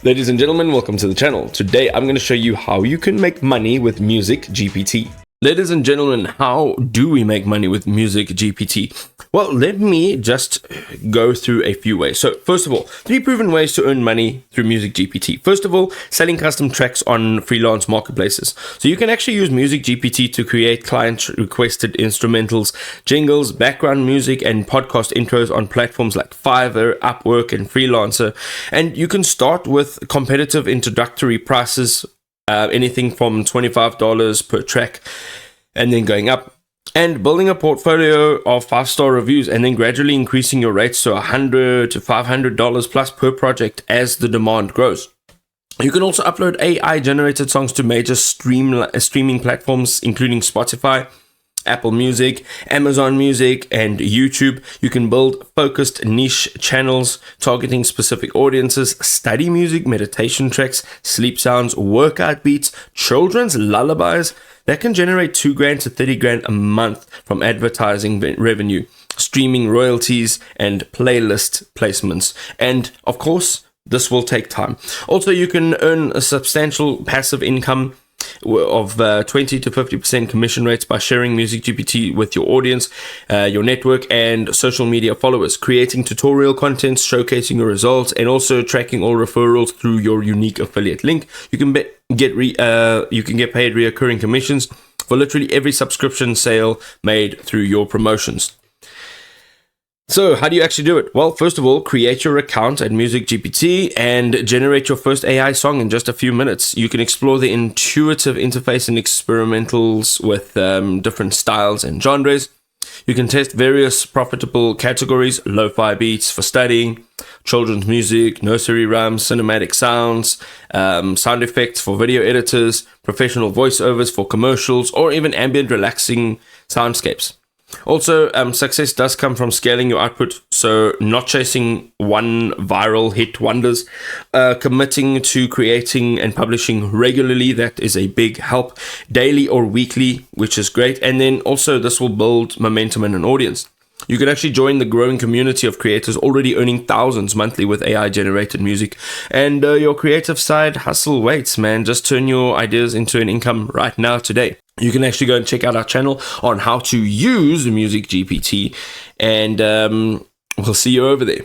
Ladies and gentlemen, welcome to the channel. Today I'm going to show you how you can make money with MusicGPT. Ladies and gentlemen, how do we make money with MusicGPT? Well, let me just go through a few ways. So first of all, 3 proven ways to earn money through MusicGPT. First of all, selling custom tracks on freelance marketplaces. So you can actually use MusicGPT to create client requested instrumentals, jingles, background music, and podcast intros on platforms like Fiverr, Upwork, and Freelancer. And you can start with competitive introductory prices, anything from $25 per track and then going up, and building a portfolio of 5-star reviews and then gradually increasing your rates to $100 to $500 plus per project as the demand grows. You can also upload AI generated songs to major streaming platforms including Spotify, Apple Music, Amazon Music, and YouTube. You can build focused niche channels targeting specific audiences, study music, meditation tracks, sleep sounds, workout beats, children's lullabies that can generate $2,000 to $30,000 a month from advertising revenue, streaming royalties, and playlist placements. And of course, this will take time. Also, you can earn a substantial passive income of 20 to 50% commission rates by sharing MusicGPT with your audience, your network, and social media followers, creating tutorial content, showcasing your results, and also tracking all referrals through your unique affiliate link. You can get paid recurring commissions for literally every subscription sale made through your promotions. So how do you actually do it? Well, first of all, create your account at MusicGPT and generate your first AI song in just a few minutes. You can explore the intuitive interface and experimentals with different styles and genres. You can test various profitable categories: lo-fi beats for studying, children's music, nursery rhymes, cinematic sounds, sound effects for video editors, professional voiceovers for commercials, or even ambient relaxing soundscapes. Also, success does come from scaling your output, so not chasing one viral hit wonders, committing to creating and publishing regularly. That is a big help, daily or weekly, which is great. And then also this will build momentum and an audience. You can actually join the growing community of creators already earning thousands monthly with AI generated music. And your creative side hustle waits, man. Just turn your ideas into an income right now, today. You can actually go and check out our channel on how to use MusicGPT, and we'll see you over there.